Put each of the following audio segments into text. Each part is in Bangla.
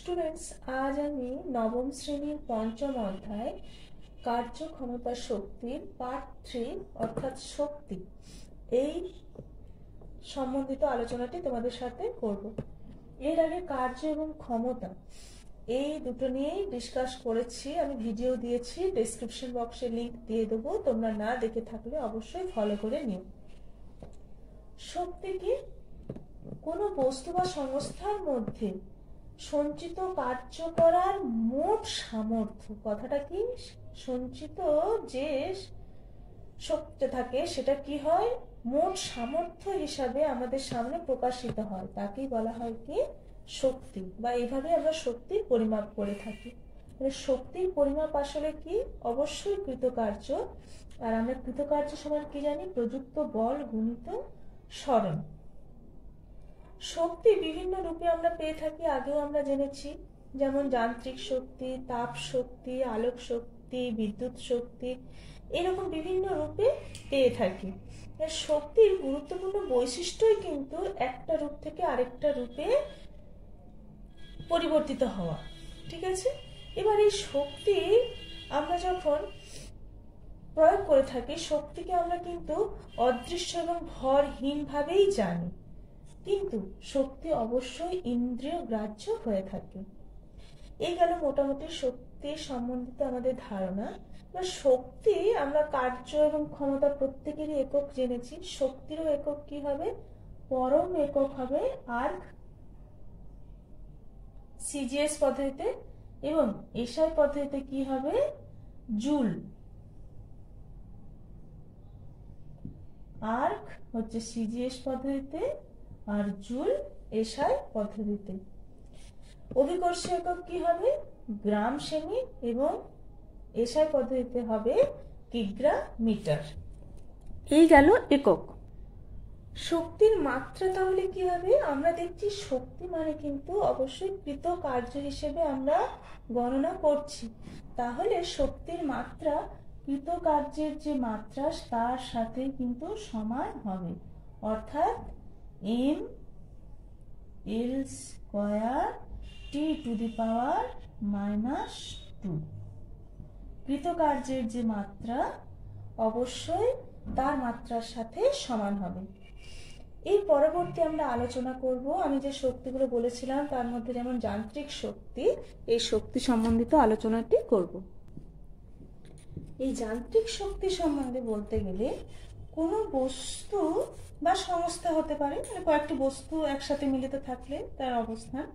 স্টুডেন্টস, আজ আমি নবম শ্রেণীর পঞ্চম অধ্যায় কার্যক্ষমতা শক্তির পার্ট 3 অর্থাৎ শক্তি এই সম্বন্ধিত আলোচনাটি তোমাদের সাথে করব। এর আগে কার্য এবং ক্ষমতা এই দুটো নিয়েই ডিসকাস করেছি, আমি ভিডিও দিয়েছি, ডেসক্রিপশন বক্সে লিংক দিয়ে দেবো, তোমরা না দেখে থাকলে অবশ্যই ফলো করে নিও। শক্তি কি? কোনো বস্তু বা সংস্থার মধ্যে সঞ্চিত কার্য করার মোট সামর্থ্য। কথাটা কি? সঞ্চিত যে শক্তি থাকে সেটা কি হয়, মোট সামর্থ্য হিসাবে আমাদের সামনে প্রকাশিত হয়, তাকেই বলা হয় কি শক্তি, বা এইভাবে আমরা শক্তির পরিমাপ করে থাকি। মানে শক্তির পরিমাপ আসলে কি? অবশ্যই কৃতকার্য। আর আমরা কৃতকার্য সমান কি জানি? প্রযুক্ত বল গুণিত স্মরণ। শক্তি বিভিন্ন রূপে আমরা পেয়ে থাকি, আগেও আমরা জেনেছি, যেমন যান্ত্রিক শক্তি, তাপ শক্তি, আলোক শক্তি, বিদ্যুৎ শক্তি, এরকম বিভিন্ন রূপে পেয়ে থাকি। শক্তির গুরুত্বপূর্ণ বৈশিষ্ট্যই কিন্তু একটা রূপ থেকে আরেকটা রূপে পরিবর্তিত হওয়া। ঠিক আছে, এবার এই শক্তি আমরা যখন প্রয়োগ করে থাকি, শক্তিকে আমরা কিন্তু অদৃশ্য এবং ভরহীন ভাবেই জানি, কিন্তু শক্তি অবশ্যই ইন্দ্রিয় গ্রাহ্য হয়ে থাকে। এই গেল মোটামুটি শক্তির সম্বন্ধিত আমাদের ধারণা। শক্তি আমরা কার্য এবং ক্ষমতা প্রত্যেকেরই একক জেনেছি। শক্তিরও একক কি হবে? পরম একক হবে আর্ক সিজিএস পদ্ধতিতে, এবং এসআই পদ্ধতিতে কি হবে? জুল। আর্ক হচ্ছে সিজিএস পদ্ধতিতে আর জুল এসআই পদ্ধতিতে। অভিকর্ষ একক কি হবে? গ্রাম সেমি, এবং এসআই পদ্ধতিতে হবে কিগ্রা মিটার। এই গেল একক। শক্তির মাত্রা তাহলে কি হবে? আমরা দেখছি শক্তি মানে কিন্তু অবশ্যই কৃতকার্য হিসেবে আমরা গণনা করছি, তাহলে শক্তির মাত্রা কৃতকার্যের যে মাত্রা তার সাথে কিন্তু সমান হবে, অর্থাৎ M L square T to the power -2। কৃতকার্যের যে মাত্রা অবশ্যই তার মাত্রার সাথে সমান হবে। এই পরবর্তী আমরা আলোচনা করব, আমি যে শক্তিগুলো বলেছিলাম তার মধ্যে যেমন যান্ত্রিক শক্তি, এই শক্তি সম্বন্ধিত আলোচনাটি করব। এই যান্ত্রিক শক্তি সম্বন্ধে বলতে গেলে কোনো বস্তু বা সংস্থা হতে পারে, মানে কয়েকটি বস্তু একসাথে মিলিত থাকলে তার অবস্থান।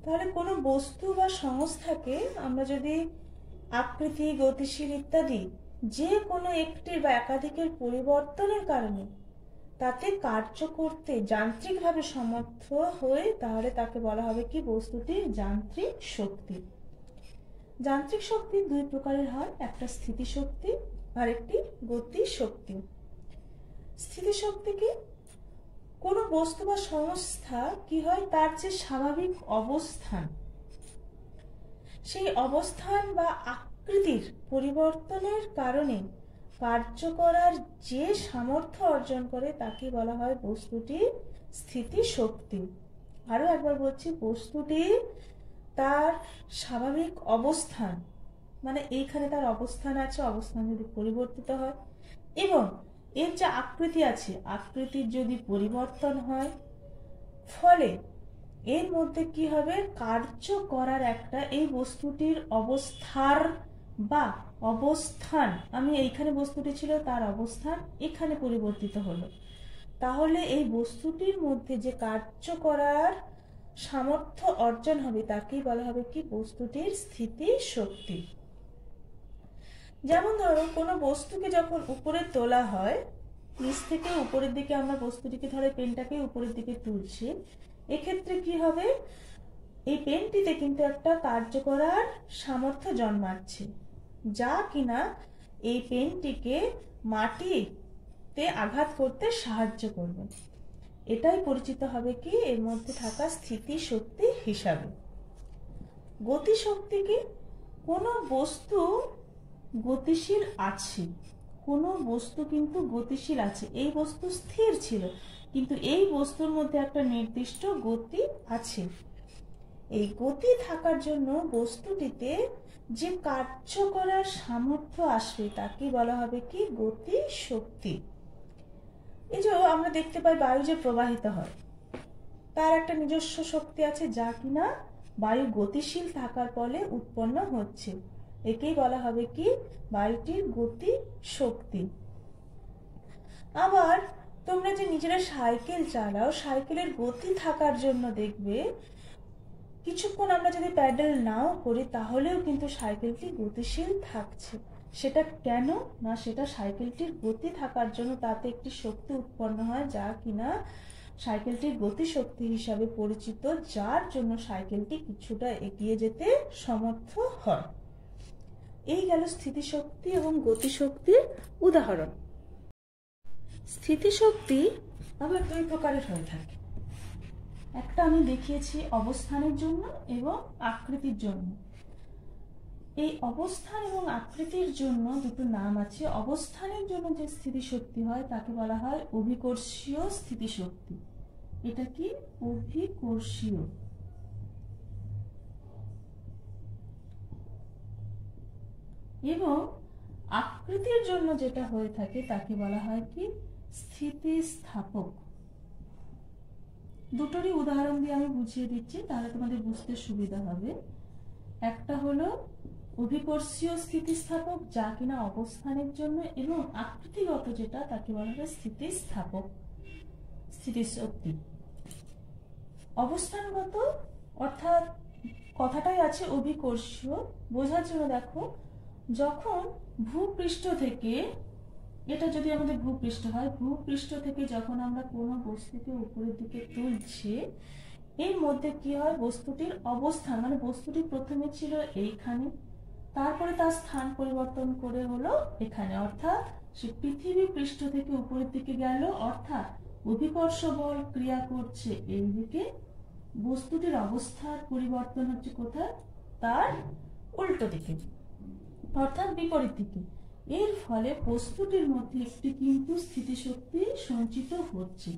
তাহলে কোনো বস্তু বা সংস্থাকে আমরা যদি আকৃতি, গতিশীল ইত্যাদি যে কোনো একটির বা একাধিকের পরিবর্তনের কারণে তাতে কার্য করতে যান্ত্রিকভাবে সমর্থ হয়ে, তাহলে তাকে বলা হবে কি? বস্তুটির যান্ত্রিক শক্তি। যান্ত্রিক শক্তি দুই প্রকারের হয়, একটা স্থিতিশক্তি আর একটি গতি শক্তি। স্থিতিশক্তি কি? কোনো বস্তু বা সংস্থা কি হয়, তার যে স্বাভাবিক অবস্থান, সেই অবস্থান বা আকৃতির পরিবর্তনের কারণে কার্য করার যে সামর্থ্য অর্জন করে তাকে বলা হয় বস্তুটির স্থিতিশক্তি। আরো একবার বলছি, বস্তুটি তার স্বাভাবিক অবস্থান, মানে এইখানে তার অবস্থান আছে, অবস্থান যদি পরিবর্তিত হয়, এবং এর যে আকৃতি আছে, আকৃতির যদি পরিবর্তন হয়, ফলে এর মধ্যে কি হবে? কার্য করার একটা, এই বস্তুটির অবস্থার বা অবস্থান, আমি এইখানে বস্তুটি ছিল, তার অবস্থান এখানে পরিবর্তিত হলো, তাহলে এই বস্তুটির মধ্যে যে কার্য করার সামর্থ্য অর্জন হবে তাকেই বলা হবে কি? বস্তুটির স্থিতি শক্তি। যেমন ধরো, কোনো বস্তুকে যখন উপরে তোলা হয়, নিচ থেকে উপরের দিকে আমরা বস্তুটিকে, ধরে পেনটাকে উপরের দিকে তুলছি, এক্ষেত্রে কি হবে? এই পেনটিতে কিন্তু একটা কার্য করার সামর্থ্য জন্মাচ্ছে, যা কিনা এই পেনটিকে মাটিতে আঘাত করতে সাহায্য করবে। এটাই পরিচিত হবে কি? এর মধ্যে থাকা স্থিতি শক্তি হিসাবে। গতিশক্তি কি? কোনো বস্তু গতিশীল আছে, কোনো বস্তু কিন্তু গতিশীল আছে, এই বস্তু স্থির ছিল, কিন্তু এই বস্তুর মধ্যে একটা নির্দিষ্ট গতি আছে, এই গতি থাকার জন্য বস্তুটিতে যে কার্য করার সামর্থ্য আসবে তাকে বলা হবে কি গতি শক্তি। এই যে আমরা দেখতে পাই বায়ু যে প্রবাহিত হয় তার একটা নিজস্ব শক্তি আছে যা কিনা বায়ু গতিশীল থাকার ফলে উৎপন্ন হচ্ছে, একেই বলা হবে কি বায়ুটির গতি শক্তি। আবার তোমরা যে নিজেরা সাইকেল চালাও, সাইকেলের গতি থাকার জন্য দেখবে কিছুক্ষণ আমরা যদি প্যাডেল নাও করি তাহলেও কিন্তু সাইকেলটি গতিশীল থাকছে। সেটা কেন না, সেটা সাইকেলটির গতি থাকার জন্য তাতে একটি শক্তি উৎপন্ন হয় যা কিনা সাইকেলটির গতি শক্তি হিসাবে পরিচিত, যার জন্য সাইকেলটি কিছুটা এগিয়ে যেতে সমর্থ হয়। এই গেল স্থিতিশক্তি এবং গতিশক্তির উদাহরণ। স্থিতিশক্তি আবার দুই প্রকারের হয়ে থাকে, একটা আমি দেখিয়েছি অবস্থানের জন্য এবং আকৃতির জন্য। এই অবস্থান এবং আকৃতির জন্য দুটো নাম আছে। অবস্থানের জন্য যে স্থিতিশক্তি হয় তাকে বলা হয় অভিকর্ষীয় স্থিতিশক্তি। এটা কি অভিকর্ষীয়। এবং আকৃতির জন্য যেটা হয়ে থাকে তাকে বলা হয় কি স্থিতিস্থাপক। দুটোরই উদাহরণ দিয়ে আমি বুঝিয়ে দিচ্ছি, তাহলে তোমাদের বুঝতে সুবিধা হবে। একটা হলো অভিকর্ষীয় স্থিতিস্থাপক যা কিনা অবস্থানের জন্য, এবং আকৃতিগত যেটা তাকে বলা হয় স্থিতিস্থাপক স্থিতিশক্তি। অবস্থানগত অর্থাৎ কথাটাই আছে অভিকর্ষীয়। বোঝার জন্য দেখো, যখন ভূপৃষ্ঠ থেকে, এটা যদি আমাদের ভূপৃষ্ঠ হয়, ভূপৃষ্ঠ থেকে যখন আমরা কোনো বস্তুকে উপরের দিকে তুলছি, এর মধ্যে কি হয় বস্তুটির অবস্থান, মানে বস্তুটি প্রথমে ছিল এইখানে, তারপরে তার স্থান পরিবর্তন করে হলো এখানে, অর্থাৎ সে পৃথিবী পৃষ্ঠ থেকে উপরের দিকে গেল, অর্থাৎ অভিকর্ষ বল ক্রিয়া করছে এই দিকে, বস্তুটির অবস্থার পরিবর্তন হচ্ছে কোথায়, তার উল্টো দিকে অর্থাৎ বিপরীত দিকে। এর ফলে বস্তুটির মধ্যে একটি কিন্তু স্থিতিশক্তি সঞ্চিত হচ্ছে।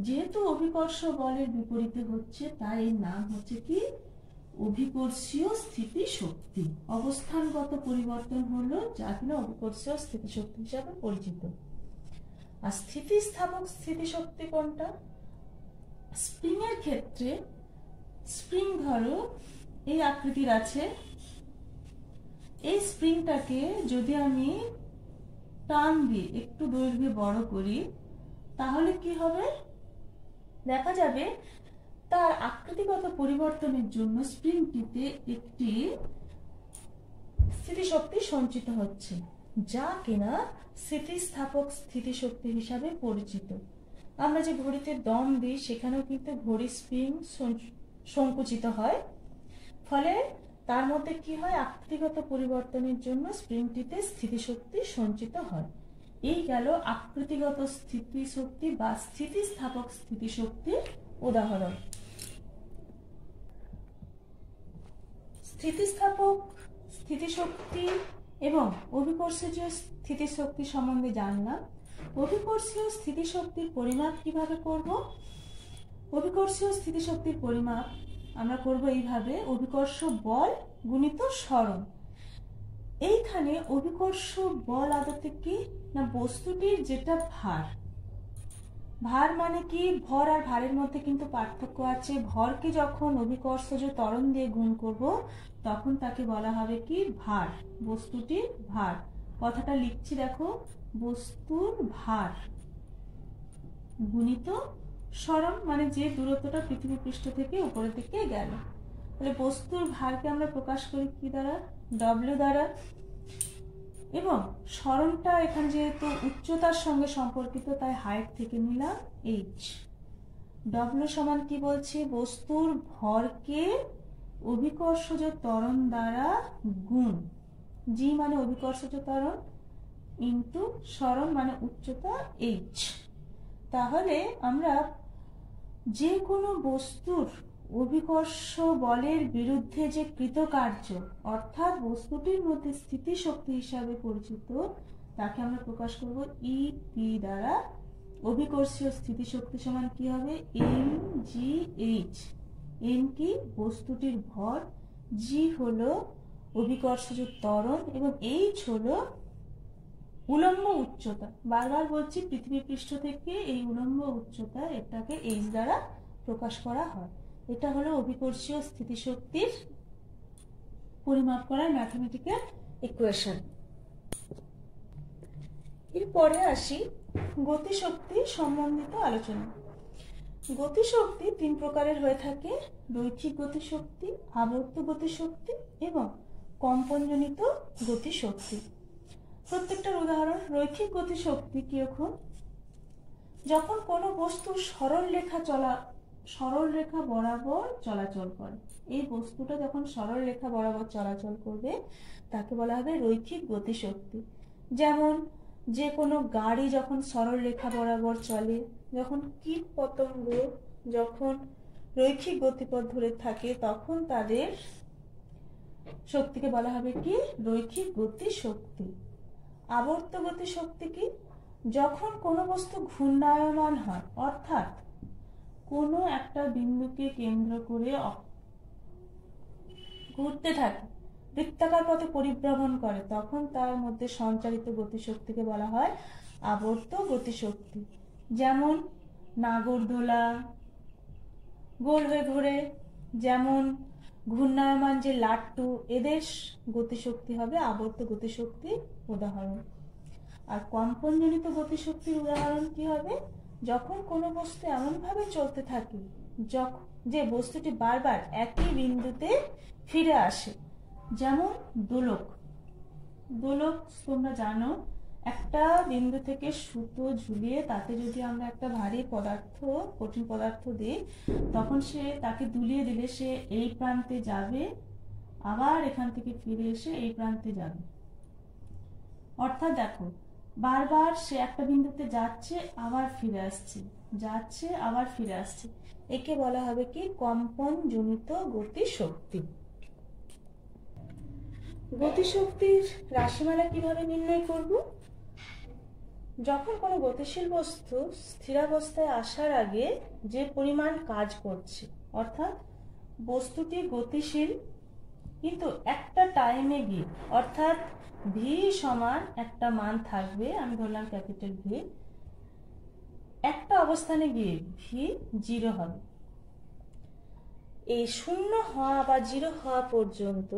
যেহেতু অভিকর্ষ বলের বিপরীতে হচ্ছে তাই এর নাম হচ্ছে কি অভিকর্ষীয় স্থিতিশক্তি। অবস্থানগত পরিবর্তন হলো যা কিনা অভিকর্ষীয় স্থিতিশক্তি হিসাবে পরিচিত। আর স্থিতিস্থাপক স্থিতিশক্তি কোনটা? স্প্রিং এর ক্ষেত্রে, স্প্রিং ধরো এই আকৃতির আছে, এই স্প্রিংটাকে যদি আমি টান দিয়ে একটু দৈর্ঘ্যে বড় করি তাহলে কি হবে, দেখা যাবে তার আকৃতিগত পরিবর্তনের জন্য স্প্রিংটিতে একটি স্থিতিশক্তি সঞ্চিত হচ্ছে যা কিনা স্থিতিস্থাপক স্থিতিশক্তি হিসাবে পরিচিত। আমরা যে ঘড়িতে দম দিই সেখানেও কিন্তু ঘড়ি স্প্রিং সংকুচিত হয়, ফলে তার মধ্যে কি হয় আকৃতিগত পরিবর্তনের জন্য স্প্রিংটিতে স্থিতিশক্তি সঞ্চিত হয়। এই গেল আকৃতিগত স্থিতিশক্তি বা স্থিতিস্থাপক স্থিতিশক্তির উদাহরণ। স্থিতিস্থাপক স্থিতিশক্তি এবং অভিকর্ষীয় স্থিতিশক্তি সম্বন্ধে জানলাম। অভিকর্ষীয় স্থিতিশক্তির পরিমাপ কিভাবে করব? অভিকর্ষীয় স্থিতিশক্তির পরিমাপ আমরা করব এইভাবে, অভিকর্ষ বল গুণিত সরণ। এইখানে অভিকর্ষ বল আদতে কি না বস্তুটির যেটা ভার, ভার মানে কি ভর আর ভারের মধ্যে কিন্তু পার্থক্য আছে। ভরকে যখন অভিকর্ষজ ত্বরণ দিয়ে গুণ করব তখন তাকে বলা হবে কি ভার, বস্তুটির ভার। কথাটা লিখছি দেখো, বস্তুর ভার গুণিত সরণ, মানে যে দূরত্বটা পৃথিবী পৃষ্ঠ থেকে উপরের দিকে গেল। তাহলে বস্তুর ভারকে আমরা প্রকাশ করি কি দ্বারা, ডব্লিউ দ্বারা, এবং সরণটা এখানে যেহেতু উচ্চতার সঙ্গে সম্পর্কিত তাই হাইট থেকে নিলাম এইচ। ডব্লিউ সমান কি বলছি, বস্তুর ভরকে অভিকর্ষজ ত্বরণ দ্বারা গুণ, জি মানে অভিকর্ষজ ত্বরণ ইন্টু সরণ মানে উচ্চতা এইচ। তাহলে আমরা যে কোনো বস্তুর অভিকর্ষ বলের বিরুদ্ধে যে কৃতকার্য অর্থাৎ বস্তুটির মধ্যে স্থিতিশক্তি হিসাবে পরিচিত তাকে আমরা প্রকাশ করব ই পি দ্বারা। অভিকর্ষীয় স্থিতিশক্তি সমান কি হবে, এম জি এইচ। এন কি বস্তুটির ভর, জি হলো অভিকর্ষজ ত্বরণ এবং এইচ হলো উলম্ব উচ্চতা। বারবার বলছি পৃথিবী পৃষ্ঠ থেকে এই উলম্ব উচ্চতা, এটাকে এইচ দ্বারা প্রকাশ করা হয়। এটা হলো অভিকর্ষীয় স্থিতিশক্তির পরিমাপ করার ম্যাথমেটিক্যাল ইকুয়েশন। এরপরে আসি গতিশক্তি সম্বন্ধিত আলোচনা। গতিশক্তি তিন প্রকারের হয়ে থাকে: রৈখিক গতিশক্তি, আবর্ত গতিশক্তি এবং কম্পনজনিত গতিশক্তি। প্রত্যেকটার উদাহরণ: রৈখিক গতিশক্তি কিরকম? যখন কোনো বস্তু সরল রেখা বরাবর চলাচল করে, এই বস্তুটা যখন সরল রেখা বরাবর চলাচল করবে তাকে বলা হবে রৈখিক গতিশক্তি। যেমন যে কোনো গাড়ি যখন সরল রেখা বরাবর চলে, যখন কীট পতঙ্গ যখন রৈখিক গতিপথ ধরে থাকে, তখন তাদের শক্তিকে বলা হবে কি? রৈখিক গতিশক্তি। আবর্ত গতিশক্তি কি? যখন কোনো বস্তু ঘূর্ণায়মান হয়, অর্থাৎ কোনো একটা বিন্দুকে কেন্দ্র করে ঘুরতে থাকে, বৃত্তাকার পথে পরিভ্রমণ করে, তখন তার মধ্যে সঞ্চারিত গতিশক্তিকে বলা হয় আবর্ত গতিশক্তি। যেমন নাগরদোলা গোল হয়ে ঘোরে, যেমন ঘূর্ণায়মান যে লাট্টু, এদের গতিশক্তি হবে আবর্ত গতিশক্তির উদাহরণ। আর কম্পনজনিত গতিশক্তির উদাহরণ কি হবে? যখন কোনো বস্তু এমনভাবে চলতে থাকে যে বস্তুটি বারবার একই বিন্দুতে ফিরে আসে। যেমন দোলক। দোলক তোমরা জানো, একটা বিন্দু থেকে সুতো ঝুলিয়ে তাতে যদি আমরা একটা ভারী পদার্থ, কঠিন পদার্থ দিই, তখন তাকে দুলিয়ে দিলে সে এই প্রান্তে যাবে, আবার এখান থেকে ফিরে এসে এই প্রান্তে যাবে। অর্থাৎ দেখো, বারবার সে একটা বিন্দুতে যাচ্ছে, আবার ফিরে আসছে, যাচ্ছে, আবার ফিরে আসছে। একে বলা হবে কি? কম্পনজনিত গতিশক্তি। গতিশক্তির রাশিমালা কিভাবে নির্ণয় করব? যখন কোনো গতিশীল বস্তু স্থিরাবস্থায় আসার আগে যে পরিমাণ কাজ করছে, অর্থাৎ বস্তুটি গতিশীল কিন্তু একটা টাইমে গিয়ে, অর্থাৎ ভি সমান একটা মান থাকবে, আমি ধরলাম ক্যাপিটাল ভি, একটা অবস্থানে গিয়ে ভি 0 হবে। এই 0 হওয়া বা 0 হওয়া পর্যন্ত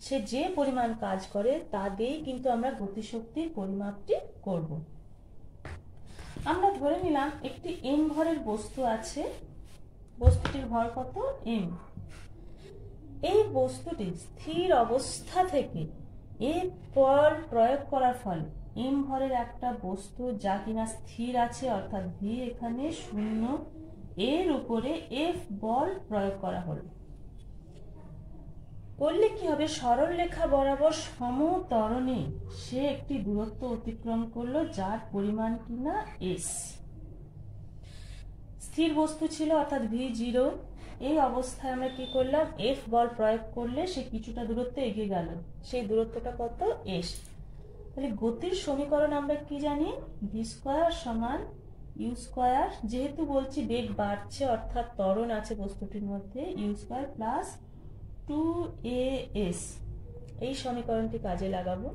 সে যে পরিমাণ কাজ করে তা দিয়েই কিন্তু আমরা গতিশক্তির পরিমাপটি করব। আমরা ধরে নিলাম একটি এম ভরের বস্তু আছে, বস্তুটির ভর কত? এম। এই বস্তুটি স্থির অবস্থা থেকে এফ বল প্রয়োগ করার ফলে এম ভরের একটা বস্তু যা কিনা স্থির আছে, অর্থাৎ ভি এখানে 0, এর উপরে এফ বল প্রয়োগ করা হলো। করলে কি হবে? সরল রেখা বরাবর সমত্বরণে সে একটি দূরত্ব অতিক্রম করলো যার পরিমাণ কিনা এস। স্থির বস্তু ছিল, অর্থাৎ ভি 0। এই অবস্থায় আমরা কি করলাম? এফ বল প্রয়োগ করলে সে কিছুটা দূরত্ব এগিয়ে গেল, সেই দূরত্বটা কত? এস। তাহলে গতির সমীকরণ আমরা কি জানি? ভি স্কয়ার সমান ইউ স্কয়ার, যেহেতু বলছি বেগ বাড়ছে, অর্থাৎ ত্বরণ আছে বস্তুটির মধ্যে, ইউ স্কয়ার প্লাস 2as। এই সমীকরণটি কাজে লাগাবো।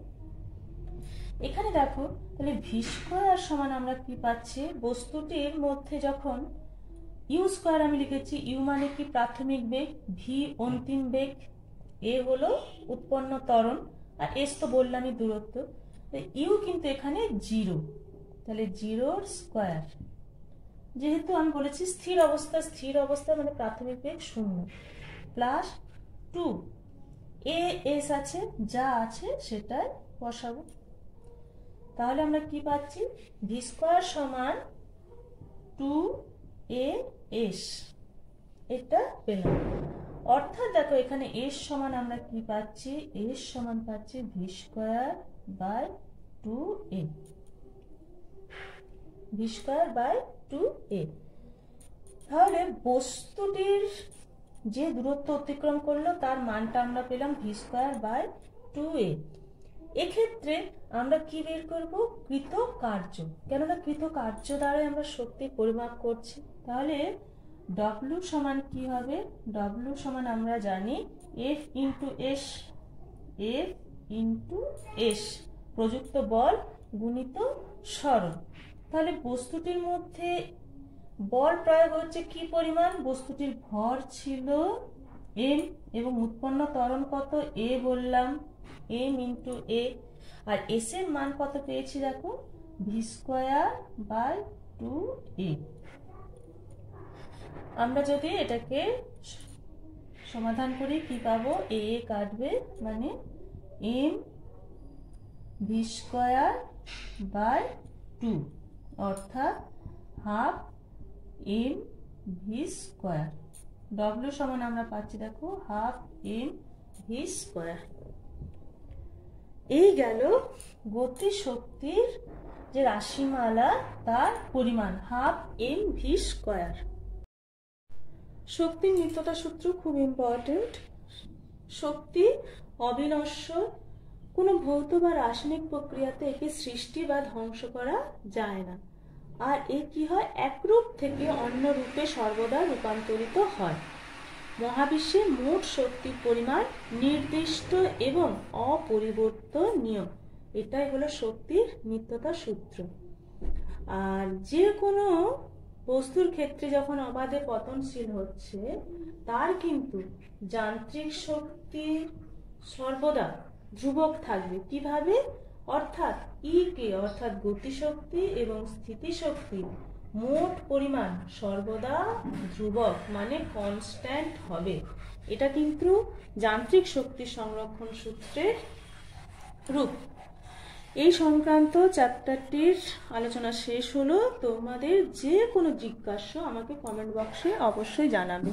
এখানে দেখো, তাহলে ভি স্কয়ার সমান আমরা কি পাচ্ছি? বস্তুটির মধ্যে যখন ইউ স্কয়ার আমি লিখেছি, ইউ মানে কি? প্রাথমিক বেগ, ভি অন্তিম বেগ, এ হলো উৎপন্ন ত্বরণ, আর এস তো বললামই দূরত্ব। ইউ কিন্তু এখানে 0, তাহলে 0 স্কয়ার, যেহেতু আমি বলেছি স্থির অবস্থা মানে প্রাথমিক বেগ 0, প্লাস 2 এ এস আছে, যা আছে সেটাই বসাবো। তাহলে আমরা কি পাচ্ছি? ভি স্কয়ার সমান 2as, এটা পেলাম। অর্থাৎ দেখো, এখানে এস সমান আমরা কি পাচ্ছি? এস সমান পাচ্ছি v square by 2a, v square by 2a। তাহলে বস্তুটির যে দূরত্ব অতিক্রম করলো তার মানটা আমরা পেলাম ভি স্কয়ার বাই 2a। এক্ষেত্রে আমরা কি বের করব? কৃত কার্য, কেননা কৃত কার্য দ্বারাই আমরা শক্তি পরিমাপ করছি। তাহলে ডব্লিউ সমান কি হবে? ডব্লিউ সমান আমরা জানি F into S, F into S, প্রযুক্ত বল গুণিত সরণ। তাহলে বস্তুটির মধ্যে বল প্রয়োগ হচ্ছে কি পরিমাণ? বস্তুটির ভর ছিল এম এবং উৎপন্ন ত্বরণ কত? এ বললাম, এম ইন্টু এ। আর এস এর মান কত পেয়েছি দেখো? V square by 2a। আমরা যদি এটাকে সমাধান করি কি পাবো? এ কাটবে, মানে এম ভি স্কোয়ার বাই 2, অর্থাৎ half m v square. W সমান আমরা পাচ্ছি দেখো হাফ এম ভি স্কোয়ার। এই গেল গতি শক্তির যে রাশিমালা তার পরিমাণ হাফ এম ভি স্কোয়ার। শক্তির নিত্যতা সূত্র খুব ইম্পর্টেন্ট। শক্তি অবিনশ্বর, কোনো ভৌত বা রাসায়নিক প্রক্রিয়াতে একে সৃষ্টি বা ধ্বংস করা যায় না। আর এ কি হয়? এক রূপ থেকে অন্য রূপে সর্বদা রূপান্তরিত হয়। মহাবিশ্বে মোট শক্তির পরিমাণ নির্দিষ্ট এবং অপরিবর্তনীয়। এটাই হলো শক্তির নিত্যতা সূত্র। আর যে কোনো বস্তুর ক্ষেত্রে যখন অবাধে পতনশীল হচ্ছে, তার কিন্তু যান্ত্রিক শক্তি সর্বদা ধ্রুবক থাকবে। কিভাবে? অর্থাৎ ই কে, অর্থাৎ গতিশক্তি এবং স্থিতিশক্তি মোট পরিমাণ সর্বদা ধ্রুবক, মানে কনস্ট্যান্ট হবে। এটা কিন্তু যান্ত্রিক শক্তি সংরক্ষণ সূত্রের রূপ। এই সংক্রান্ত চ্যাপ্টারটির আলোচনা শেষ হলো। তোমাদের যে কোনো জিজ্ঞাসা আমাকে কমেন্ট বক্সে অবশ্যই জানাবে।